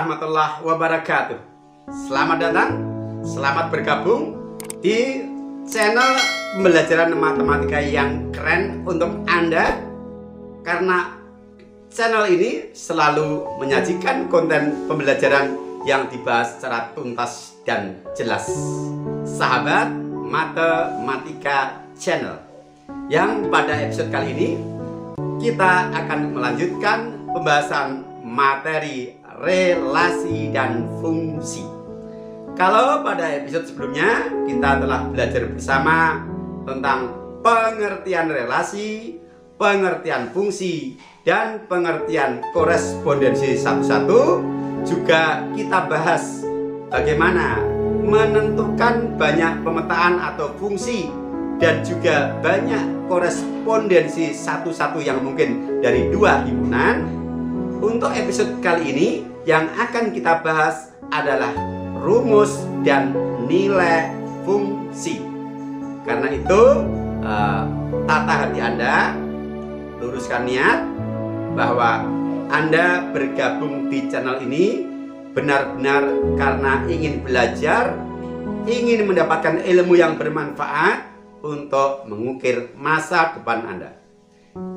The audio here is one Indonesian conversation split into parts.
warahmatullahi wabarakatuh. Selamat datang, selamat bergabung di channel pembelajaran matematika yang keren untuk Anda. Karena channel ini selalu menyajikan konten pembelajaran yang dibahas secara tuntas dan jelas. Sahabat Matematika Channel, yang pada episode kali ini kita akan melanjutkan pembahasan materi relasi dan fungsi. Kalau pada episode sebelumnya kita telah belajar bersama tentang pengertian relasi, pengertian fungsi, dan pengertian korespondensi satu-satu, juga kita bahas bagaimana menentukan banyak pemetaan atau fungsi dan juga banyak korespondensi satu-satu yang mungkin dari dua himpunan. Untuk episode kali ini yang akan kita bahas adalah rumus dan nilai fungsi. Karena itu tata hati Anda, luruskan niat bahwa Anda bergabung di channel ini benar-benar karena ingin belajar, ingin mendapatkan ilmu yang bermanfaat untuk mengukir masa depan Anda.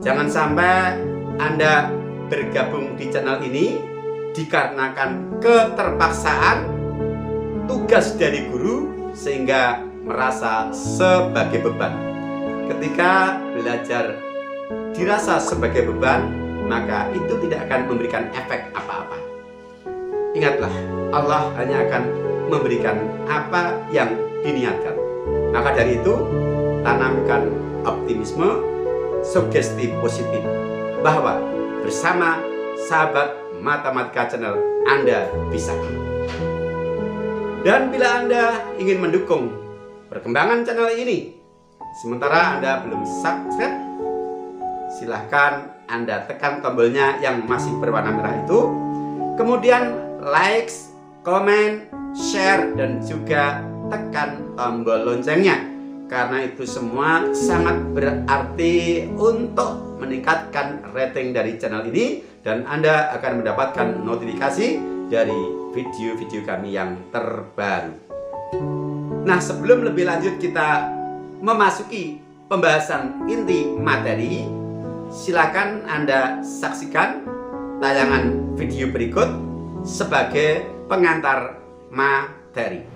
Jangan sampai Anda bergabung di channel ini dikarenakan keterpaksaan, tugas dari guru, sehingga merasa sebagai beban. Ketika belajar dirasa sebagai beban, maka itu tidak akan memberikan efek apa-apa. Ingatlah, Allah hanya akan memberikan apa yang diniatkan. Maka dari itu, tanamkan optimisme, sugesti positif, bahwa bersama sahabat Matematika Channel Anda bisa. Dan bila Anda ingin mendukung perkembangan channel ini, sementara Anda belum subscribe, silahkan Anda tekan tombolnya yang masih berwarna merah itu, kemudian like, comment, share, dan juga tekan tombol loncengnya. Karena itu semua sangat berarti untuk meningkatkan rating dari channel ini, dan Anda akan mendapatkan notifikasi dari video-video kami yang terbaru. Nah, sebelum lebih lanjut kita memasuki pembahasan inti materi, silakan Anda saksikan tayangan video berikut sebagai pengantar materi.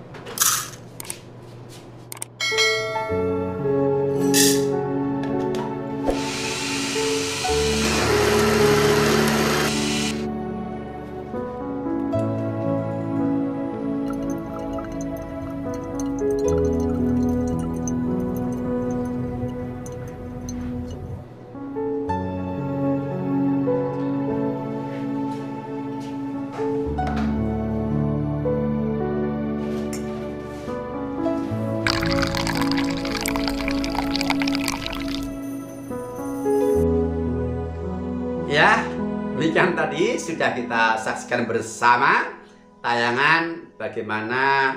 Ya, demikian tadi sudah kita saksikan bersama tayangan bagaimana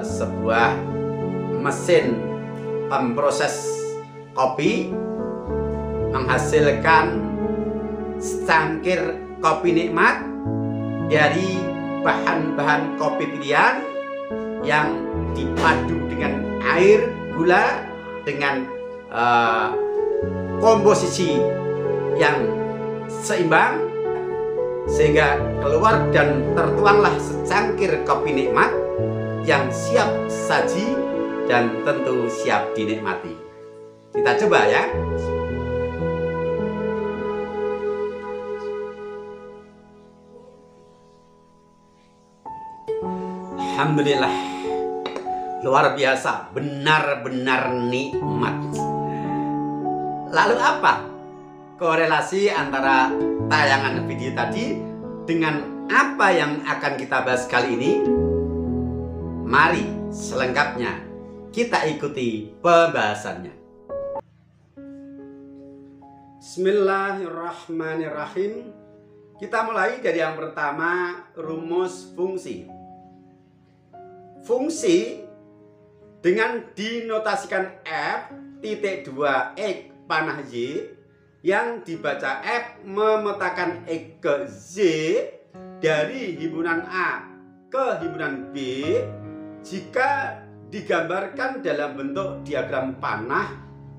sebuah mesin pemproses kopi menghasilkan secangkir kopi nikmat dari bahan-bahan kopi pilihan yang dipadu dengan air, gula, dengan komposisi yang seimbang, sehingga keluar dan tertuanglah secangkir kopi nikmat yang siap saji dan tentu siap dinikmati. Kita coba ya. Alhamdulillah, luar biasa, benar-benar nikmat. Lalu apa korelasi antara tayangan video tadi dengan apa yang akan kita bahas kali ini? Mari selengkapnya kita ikuti pembahasannya. Bismillahirrahmanirrahim. Kita mulai dari yang pertama, rumus fungsi. Fungsi dengan dinotasikan F titik 2 X panah Y, yang dibaca F memetakan X ke Z dari himpunan A ke himpunan B jika digambarkan dalam bentuk diagram panah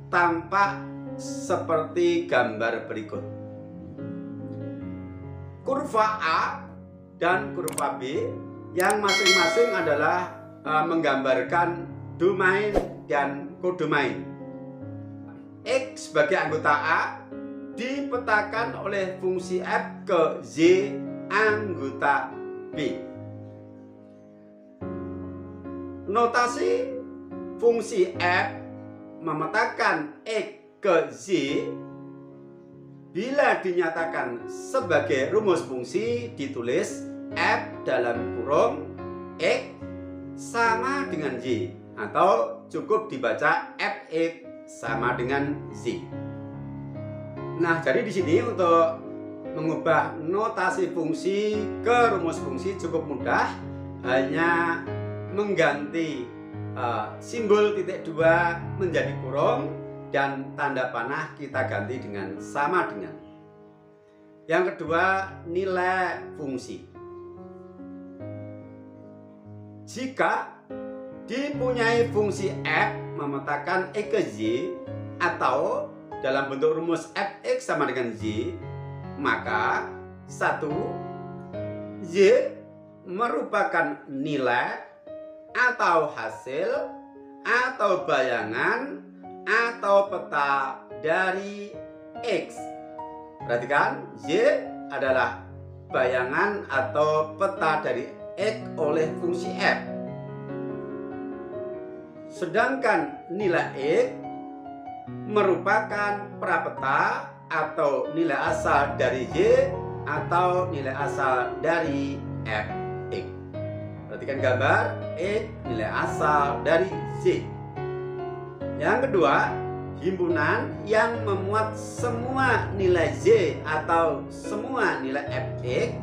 tampak seperti gambar berikut. Kurva A dan kurva B yang masing-masing adalah menggambarkan domain dan kodomain. X sebagai anggota A dipetakan oleh fungsi F ke Z anggota B. Notasi fungsi F memetakan X ke Z bila dinyatakan sebagai rumus fungsi ditulis F dalam kurung X sama dengan Y, atau cukup dibaca Fx sama dengan Z. Nah, jadi di sini untuk mengubah notasi fungsi ke rumus fungsi cukup mudah, hanya mengganti simbol titik 2 menjadi kurung dan tanda panah kita ganti dengan sama dengan. Yang kedua, nilai fungsi. Jika dipunyai fungsi F memetakan X ke Y atau dalam bentuk rumus Fx sama dengan Y, maka 1. Y merupakan nilai atau hasil atau bayangan atau peta dari X. Perhatikan, Y adalah bayangan atau peta dari X oleh fungsi F. Sedangkan nilai X merupakan prapeta atau nilai asal dari Y atau nilai asal dari Fx. Perhatikan gambar, X nilai asal dari Z. Yang kedua, himpunan yang memuat semua nilai Z atau semua nilai Fx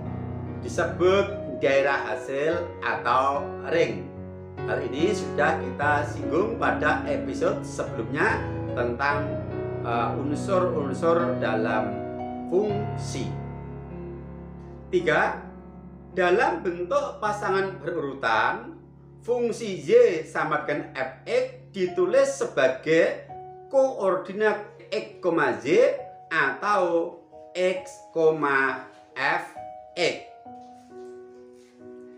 disebut daerah hasil atau ring. Hal ini sudah kita singgung pada episode sebelumnya tentang unsur-unsur dalam fungsi. 3. Dalam bentuk pasangan berurutan, fungsi Y sama dengan Fx ditulis sebagai koordinat X, Z atau X, Fx.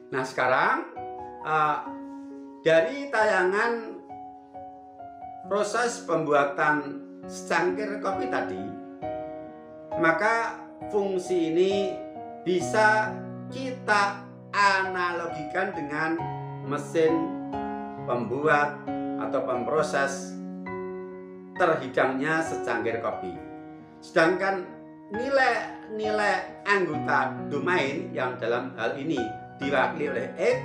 Nah, sekarang dari tayangan proses pembuatan secangkir kopi tadi, maka fungsi ini bisa kita analogikan dengan mesin pembuat atau pemproses terhidangnya secangkir kopi. Sedangkan nilai anggota domain yang dalam hal ini diwakili oleh X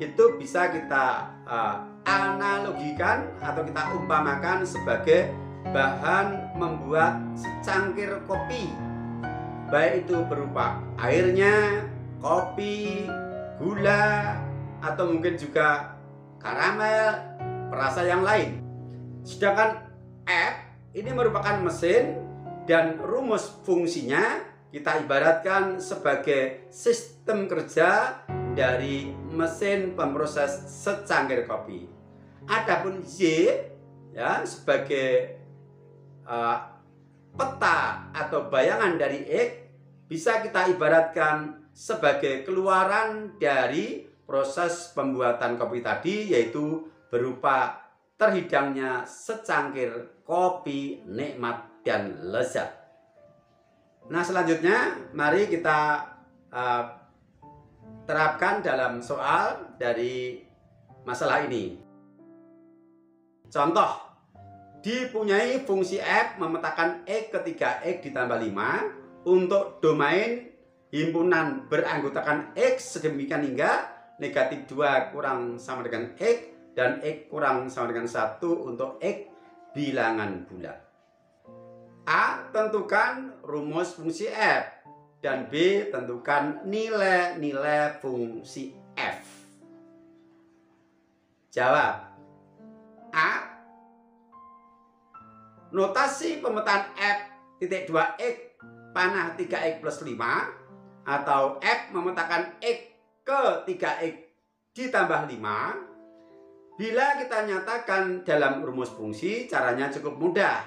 itu bisa kita analogikan atau kita umpamakan sebagai bahan membuat secangkir kopi, baik itu berupa airnya, kopi, gula, atau mungkin juga karamel, perasa yang lain. Sedangkan F ini merupakan mesin dan rumus fungsinya kita ibaratkan sebagai sistem kerja dari mesin pemproses secangkir kopi. Adapun Y ya sebagai peta atau bayangan dari X bisa kita ibaratkan sebagai keluaran dari proses pembuatan kopi tadi, yaitu berupa terhidangnya secangkir kopi nikmat dan lezat. Nah, selanjutnya mari kita terapkan dalam soal dari masalah ini. Contoh, dipunyai fungsi F memetakan X ketika X ditambah 5 untuk domain himpunan beranggotakan X sedemikian hingga negatif 2 kurang sama dengan X dan X kurang sama dengan 1 untuk X bilangan bulat. A. Tentukan rumus fungsi F, dan B. Tentukan nilai-nilai fungsi F. Jawab. A. Notasi pemetaan F titik 2X panah 3X plus 5 atau F memetakan X ke 3X ditambah 5. Bila kita nyatakan dalam rumus fungsi, caranya cukup mudah.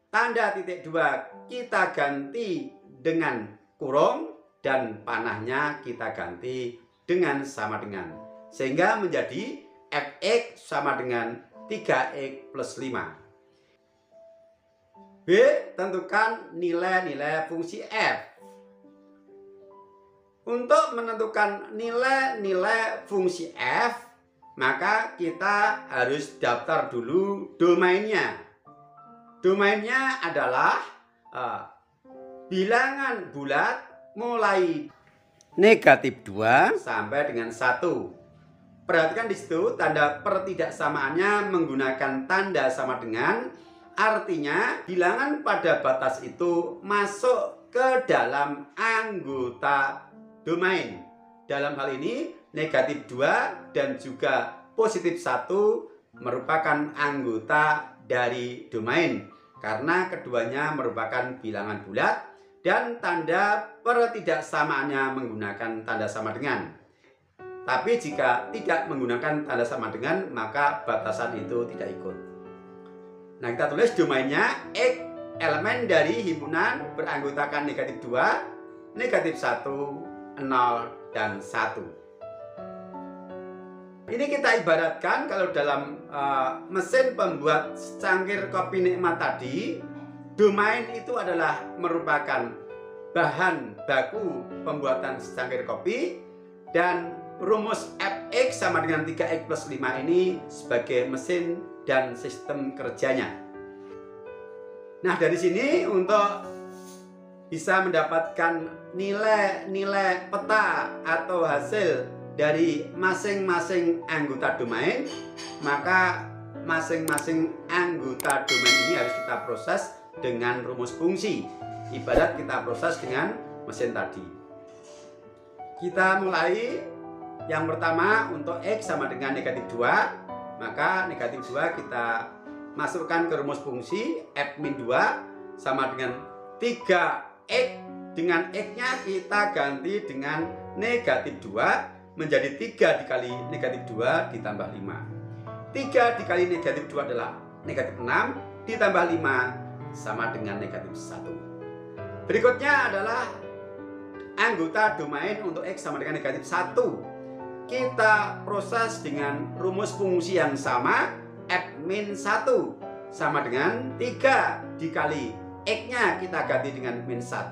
Tanda titik 2 kita ganti dengan kurung dan panahnya kita ganti dengan sama dengan. Sehingga menjadi Fx sama dengan 3x plus 5. B. Tentukan nilai-nilai fungsi f. Untuk menentukan nilai-nilai fungsi f, maka kita harus daftar dulu domainnya. Domainnya adalah bilangan bulat mulai negatif 2 sampai dengan 1. Perhatikan di situ tanda pertidaksamaannya menggunakan tanda sama dengan, artinya bilangan pada batas itu masuk ke dalam anggota domain. Dalam hal ini negatif 2 dan juga positif 1 merupakan anggota dari domain karena keduanya merupakan bilangan bulat dan tanda pertidaksamaannya menggunakan tanda sama dengan. Tapi jika tidak menggunakan tanda sama dengan, maka batasan itu tidak ikut. Nah, kita tulis domainnya X elemen dari himpunan beranggotakan negatif 2, negatif 1, 0, dan 1. Ini kita ibaratkan kalau dalam mesin pembuat secangkir kopi nikmat tadi, domain itu adalah merupakan bahan baku pembuatan secangkir kopi dan rumus Fx sama dengan 3x plus 5 ini sebagai mesin dan sistem kerjanya. Nah, dari sini untuk bisa mendapatkan nilai-nilai peta atau hasil dari masing-masing anggota domain, maka masing-masing anggota domain ini harus kita proses dengan rumus fungsi. Ibarat kita proses dengan mesin tadi. Kita mulai. Yang pertama untuk X sama dengan negatif 2, maka negatif 2 kita masukkan ke rumus fungsi F-2 sama dengan 3X. Dengan X-nya kita ganti dengan negatif 2 menjadi 3 dikali negatif 2 ditambah 5. 3 dikali negatif 2 adalah negatif 6 ditambah 5 sama dengan negatif 1. Berikutnya adalah anggota domain untuk X sama dengan negatif 1. Kita proses dengan rumus fungsi yang sama, F-1 sama dengan 3 dikali X-nya kita ganti dengan min 1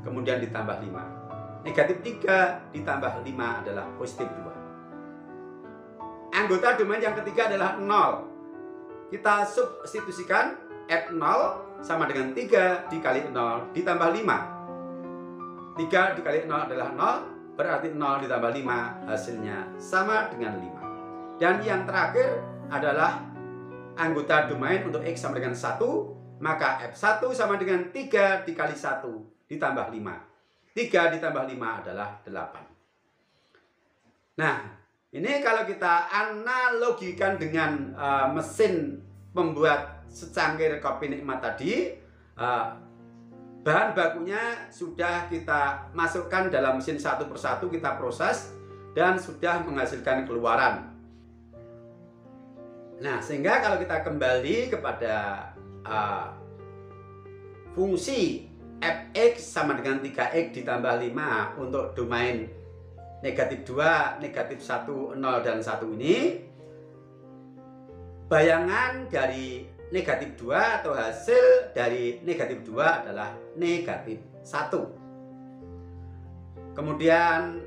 kemudian ditambah 5. Negatif 3 ditambah 5 adalah positif 2. Anggota domain yang ketiga adalah 0. Kita substitusikan F0 sama dengan 3 dikali 0 ditambah 5. 3 dikali 0 adalah 0, berarti 0 ditambah 5 hasilnya sama dengan 5. Dan yang terakhir adalah anggota domain untuk X sama dengan 1, maka F1 sama dengan 3 dikali 1 ditambah 5. 3 ditambah 5 adalah 8. Nah, ini kalau kita analogikan dengan mesin pembuat secangkir kopi nikmat tadi, bahan bakunya sudah kita masukkan dalam mesin satu persatu, kita proses dan sudah menghasilkan keluaran. Nah, sehingga kalau kita kembali kepada fungsi Fx sama dengan 3x ditambah 5 untuk domain negatif 2, negatif 1, 0, dan 1 ini, bayangan dari negatif 2 atau hasil dari negatif 2 adalah negatif 1. Kemudian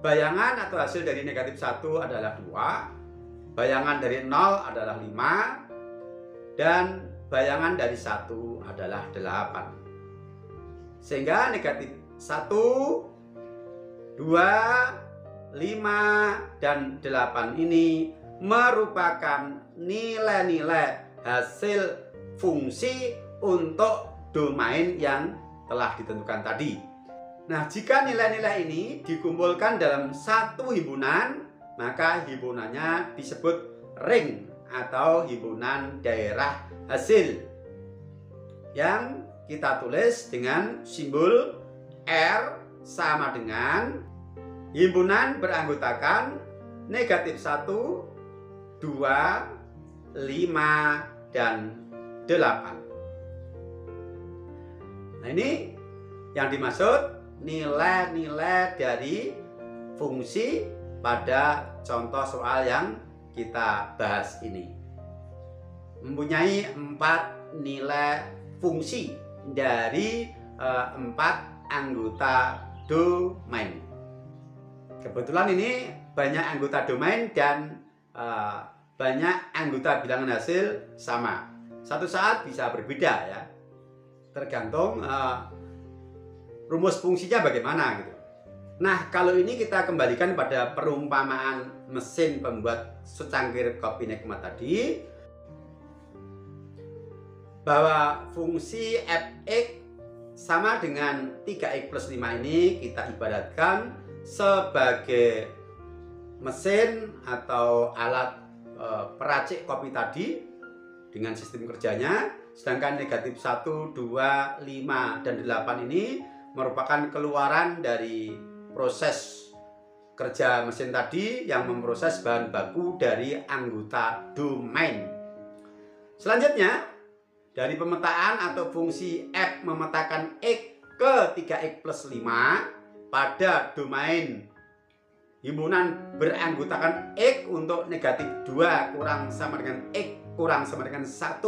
bayangan atau hasil dari negatif 1 adalah 2, bayangan dari 0 adalah 5, dan bayangan dari 1 adalah 8. Sehingga negatif 1, 2, 5, dan 8 ini merupakan nilai-nilai hasil fungsi untuk domain yang telah ditentukan tadi. Nah, jika nilai-nilai ini dikumpulkan dalam satu himpunan, maka himpunannya disebut ring atau himpunan daerah hasil, yang kita tulis dengan simbol R sama dengan himpunan beranggotakan negatif 1, 2, 5, dan 8. Nah, ini yang dimaksud nilai-nilai dari fungsi pada contoh soal yang kita bahas ini. Mempunyai 4 nilai fungsi dari 4 anggota domain. Kebetulan ini banyak anggota domain dan banyak anggota bilangan hasil sama. Satu saat bisa berbeda ya, tergantung rumus fungsinya bagaimana gitu. Nah, kalau ini kita kembalikan pada perumpamaan mesin pembuat secangkir kopi nikmat tadi, bahwa fungsi fx sama dengan 3x plus 5 ini kita ibaratkan sebagai mesin atau alat peracik kopi tadi dengan sistem kerjanya, sedangkan negatif 1, 2, 5, dan 8 ini merupakan keluaran dari proses kerja mesin tadi yang memproses bahan baku dari anggota domain. Selanjutnya, dari pemetaan atau fungsi f memetakan x ke 3x plus 5 pada domain himpunan beranggotakan x untuk negatif 2 kurang sama dengan x kurang sama dengan 1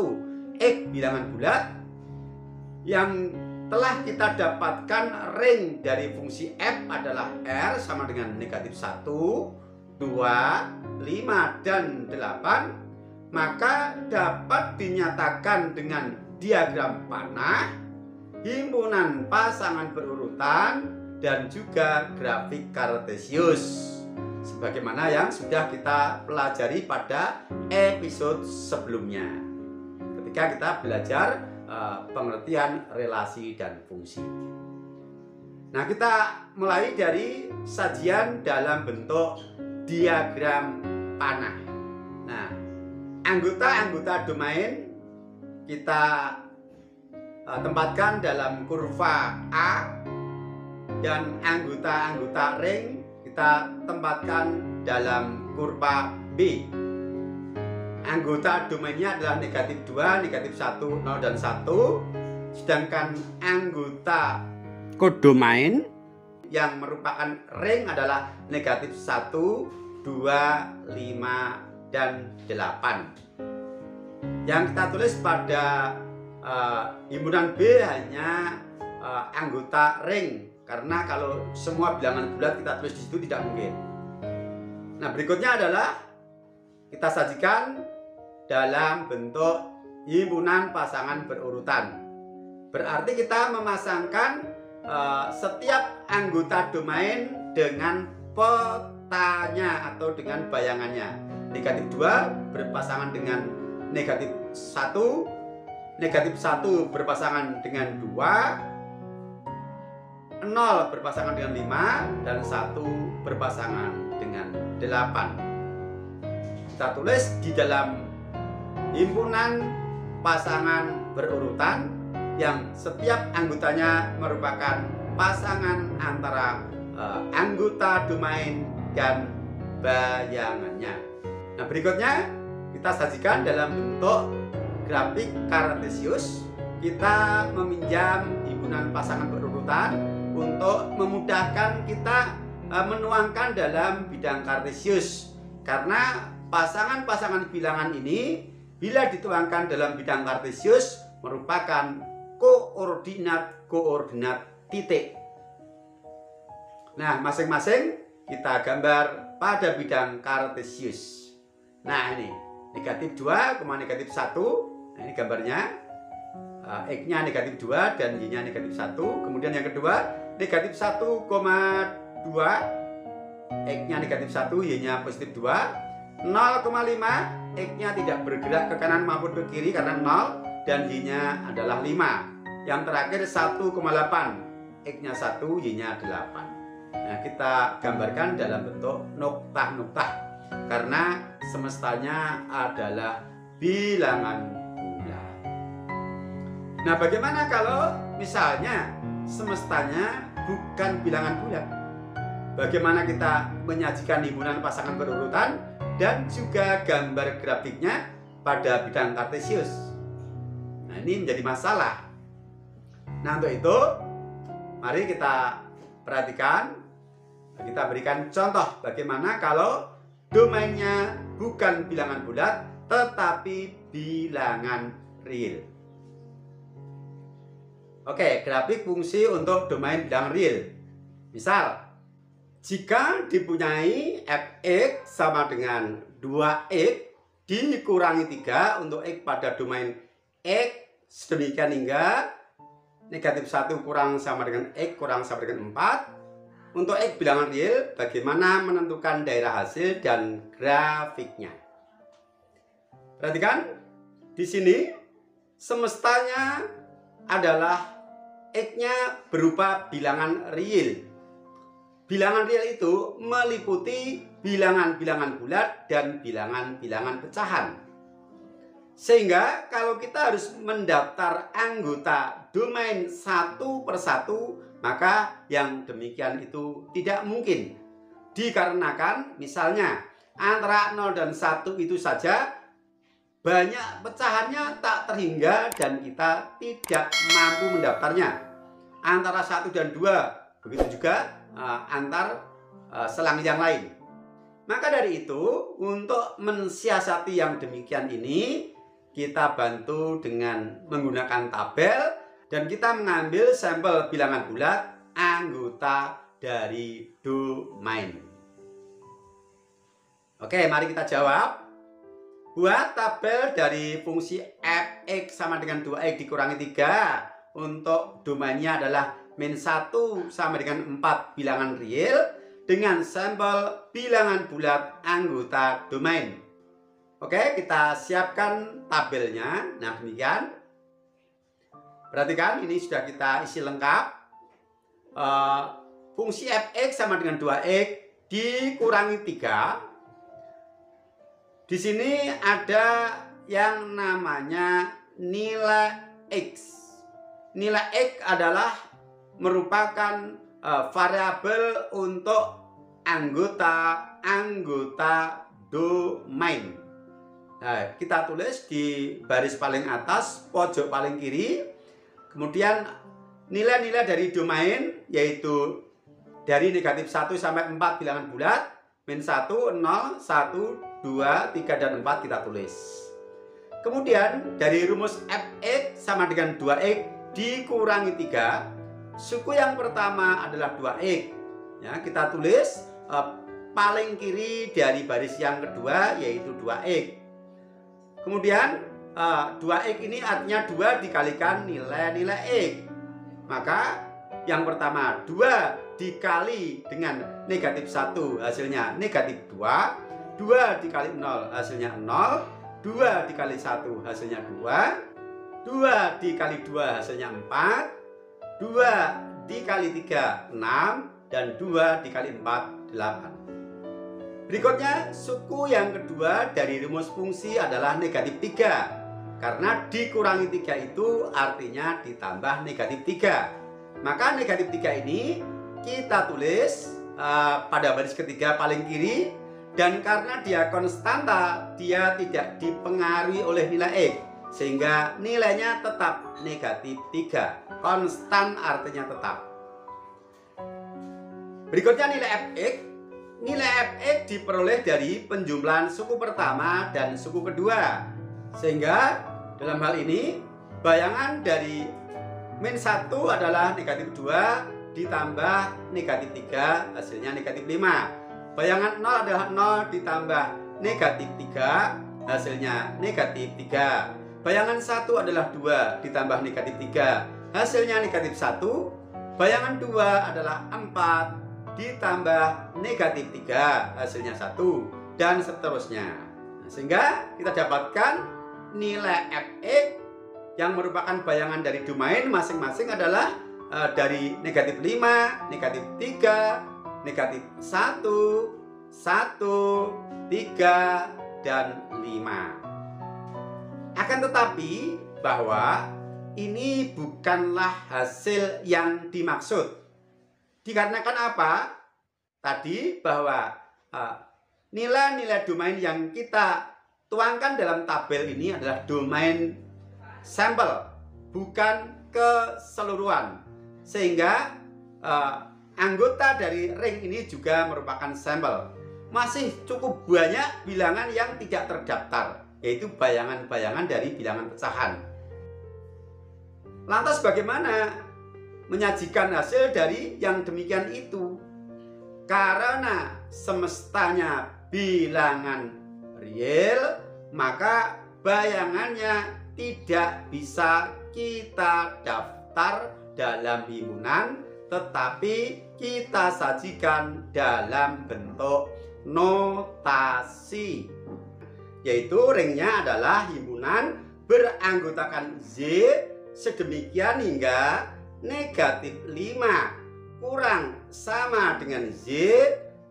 x bilangan bulat, yang telah kita dapatkan ring dari fungsi f adalah R sama dengan negatif 1, 2, 5, dan 8, maka dapat dinyatakan dengan diagram panah, himpunan pasangan berurutan, dan juga grafik kartesius, sebagaimana yang sudah kita pelajari pada episode sebelumnya ketika kita belajar pengertian relasi dan fungsi. Nah, kita mulai dari sajian dalam bentuk diagram panah. Nah, anggota-anggota domain kita tempatkan dalam kurva A, dan anggota-anggota ring kita tempatkan dalam kurva B. Anggota domainnya adalah negatif 2, negatif 1, 0, dan 1. Sedangkan anggota kodomain yang merupakan ring adalah negatif 1, 2, 5, dan 8. Yang kita tulis pada himpunan B hanya anggota ring, karena kalau semua bilangan bulat kita tulis di situ tidak mungkin. Nah, berikutnya adalah kita sajikan dalam bentuk himpunan pasangan berurutan. Berarti kita memasangkan setiap anggota domain dengan petanya atau dengan bayangannya. Negatif 2 berpasangan dengan negatif 1, negatif 1 berpasangan dengan 2, 0 berpasangan dengan 5, dan 1 berpasangan dengan 8. Kita tulis di dalam himpunan pasangan berurutan yang setiap anggotanya merupakan pasangan antara anggota domain dan bayangannya. Nah, berikutnya kita sajikan dalam bentuk grafik kartesius. Kita meminjam himpunan pasangan berurutan untuk memudahkan kita menuangkan dalam bidang kartesius, karena pasangan-pasangan bilangan ini bila dituangkan dalam bidang kartesius merupakan koordinat titik. Nah, masing-masing kita gambar pada bidang kartesius. Nah, ini negatif 2, negatif 1. Nah, ini gambarnya. X-nya negatif 2 dan Y-nya negatif 1. Kemudian yang kedua, negatif 1,2. X-nya negatif 1, Y-nya positif 2. 0,5, X-nya tidak bergerak ke kanan maupun ke kiri karena 0, dan Y-nya adalah 5. Yang terakhir 1,8, X-nya 1, Y-nya 8. Nah, kita gambarkan dalam bentuk noktah-noktah karena semestanya adalah bilangan bulat. Nah, bagaimana kalau misalnya semestanya bukan bilangan bulat. Bagaimana kita menyajikan himpunan pasangan berurutan dan juga gambar grafiknya pada bidang kartesius. Nah, ini menjadi masalah. Nah, untuk itu mari kita perhatikan, kita berikan contoh bagaimana kalau domainnya bukan bilangan bulat tetapi bilangan real. Oke, grafik fungsi untuk domain bilangan real. Misal, jika dipunyai fx sama dengan 2x dikurangi 3 untuk x pada domain x sedemikian hingga negatif 1 kurang sama dengan x kurang sama dengan 4. Untuk x bilangan real, bagaimana menentukan daerah hasil dan grafiknya? Perhatikan, di sini semestanya adalah x-nya berupa bilangan real. Bilangan real itu meliputi bilangan-bilangan bulat dan bilangan-bilangan pecahan. Sehingga kalau kita harus mendaftar anggota domain satu persatu, maka yang demikian itu tidak mungkin. Dikarenakan misalnya antara 0 dan 1 itu saja banyak pecahannya tak terhingga dan kita tidak mampu mendaftarnya. Antara 1 dan 2, begitu juga antar selang yang lain. Maka dari itu, untuk mensiasati yang demikian ini, kita bantu dengan menggunakan tabel dan kita mengambil sampel bilangan bulat anggota dari domain. Oke, mari kita jawab. Buat tabel dari fungsi fx sama dengan 2x dikurangi 3 untuk domainnya adalah min 1 sama dengan 4 bilangan real dengan sampel bilangan bulat anggota domain. Oke, kita siapkan tabelnya. Nah, demikian. Perhatikan, ini sudah kita isi lengkap. Fungsi fx sama dengan 2x dikurangi 3. Di sini ada yang namanya nilai x. Nilai x adalah merupakan variabel untuk anggota domain. Nah, kita tulis di baris paling atas pojok paling kiri. Kemudian nilai-nilai dari domain yaitu dari negatif 1 sampai 4 bilangan bulat, min 1, 0, 1, 2, 3, dan 4 kita tulis. Kemudian dari rumus fx sama dengan 2x dikurangi 3, suku yang pertama adalah 2x. Ya, kita tulis paling kiri dari baris yang kedua yaitu 2x. Kemudian 2x ini artinya 2 dikalikan nilai-nilai x. Maka yang pertama 2 dikali dengan negatif 1 hasilnya negatif 2. 2 dikali 0 hasilnya 0. 2 dikali 1 hasilnya 2. 2 dikali 2 hasilnya 4. 2 dikali 3 6. Dan 2 dikali 4 8. Berikutnya suku yang kedua dari rumus fungsi adalah negatif 3. Karena dikurangi 3 itu artinya ditambah negatif 3. Maka negatif 3 ini kita tulis pada baris ketiga paling kiri. Dan karena dia konstanta, dia tidak dipengaruhi oleh nilai x, sehingga nilainya tetap negatif 3. Konstan artinya tetap. Berikutnya nilai fx. Nilai fx diperoleh dari penjumlahan suku pertama dan suku kedua. Sehingga dalam hal ini bayangan dari min 1 adalah negatif 2 ditambah negatif 3 hasilnya negatif 5. Bayangan 0 adalah 0 ditambah negatif 3 hasilnya negatif 3. Bayangan 1 adalah 2 ditambah negatif 3 hasilnya negatif 1. Bayangan 2 adalah 4 ditambah negatif 3 hasilnya 1 dan seterusnya. Nah, sehingga kita dapatkan nilai fx yang merupakan bayangan dari domain masing-masing adalah dari negatif 5, negatif 3, negatif 1, 1, 3, dan 5. Akan tetapi bahwa ini bukanlah hasil yang dimaksud. Dikarenakan apa? Tadi bahwa nilai-nilai domain yang kita tuangkan dalam tabel ini adalah domain sampel, bukan keseluruhan. Sehingga anggota dari ring ini juga merupakan sampel. Masih cukup banyak bilangan yang tidak terdaftar, yaitu bayangan-bayangan dari bilangan pecahan. Lantas bagaimana menyajikan hasil dari yang demikian itu? Karena semestanya bilangan real, maka bayangannya tidak bisa kita daftar dalam himpunan, tetapi kita sajikan dalam bentuk notasi, yaitu ringnya adalah himpunan beranggotakan Z sedemikian hingga negatif 5 kurang sama dengan Z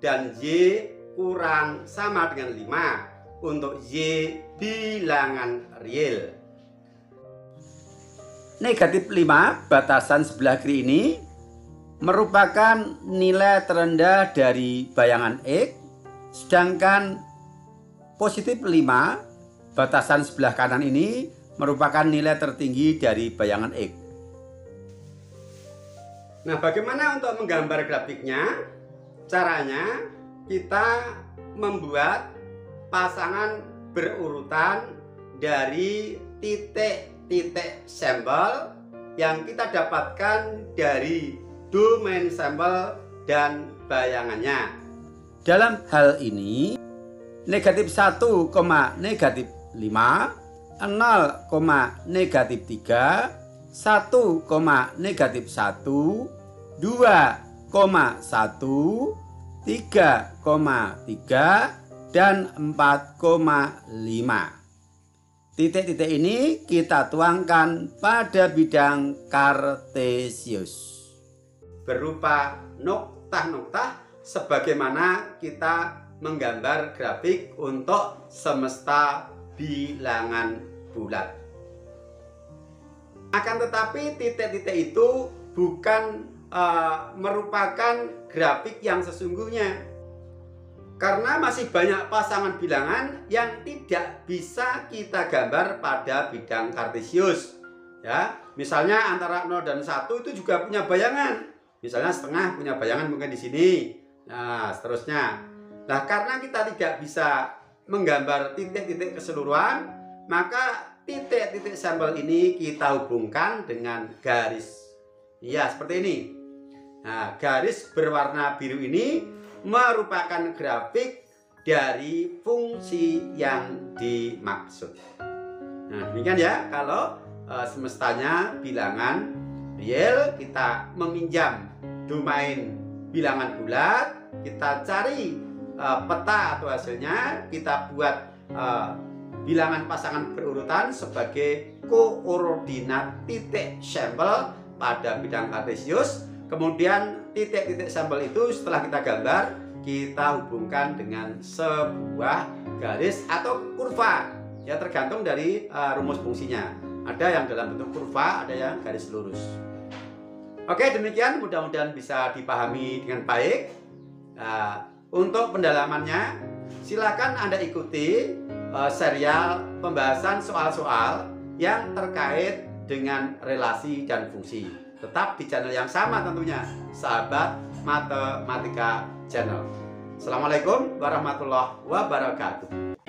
dan Y kurang sama dengan 5 untuk Y bilangan real. Negatif 5 batasan sebelah kiri ini merupakan nilai terendah dari bayangan X, sedangkan positif 5 batasan sebelah kanan ini merupakan nilai tertinggi dari bayangan X. Nah, bagaimana untuk menggambar grafiknya? Caranya kita membuat pasangan berurutan dari titik-titik sampel yang kita dapatkan dari domain sampel dan bayangannya. Dalam hal ini, negatif 1, negatif 5, 0, negatif 3, 1, negatif 1, 2,1, 3,3, dan 4,5. Titik-titik ini kita tuangkan pada bidang kartesius berupa noktah-noktah sebagaimana kita menggambar grafik untuk semesta bilangan bulat. Akan tetapi titik-titik itu bukan merupakan grafik yang sesungguhnya, karena masih banyak pasangan bilangan yang tidak bisa kita gambar pada bidang kartesius. Ya, misalnya antara 0 dan 1 itu juga punya bayangan. Misalnya setengah punya bayangan mungkin di sini. Nah, seterusnya. Nah, karena kita tidak bisa menggambar titik-titik keseluruhan, maka titik-titik sampel ini kita hubungkan dengan garis. Iya, seperti ini. Nah, garis berwarna biru ini merupakan grafik dari fungsi yang dimaksud. Nah, demikian ya, kalau semestanya bilangan real, kita meminjam domain bilangan bulat, kita cari peta atau hasilnya, kita buat bilangan pasangan berurutan sebagai koordinat titik sampel pada bidang kartesius. Kemudian titik-titik sampel itu setelah kita gambar, kita hubungkan dengan sebuah garis atau kurva, ya tergantung dari rumus fungsinya. Ada yang dalam bentuk kurva, ada yang garis lurus. Oke, demikian, mudah-mudahan bisa dipahami dengan baik. Untuk pendalamannya, silakan Anda ikuti serial pembahasan soal-soal yang terkait dengan relasi dan fungsi. Tetap di channel yang sama tentunya, Sahabat Matematika Channel. Assalamualaikum warahmatullahi wabarakatuh.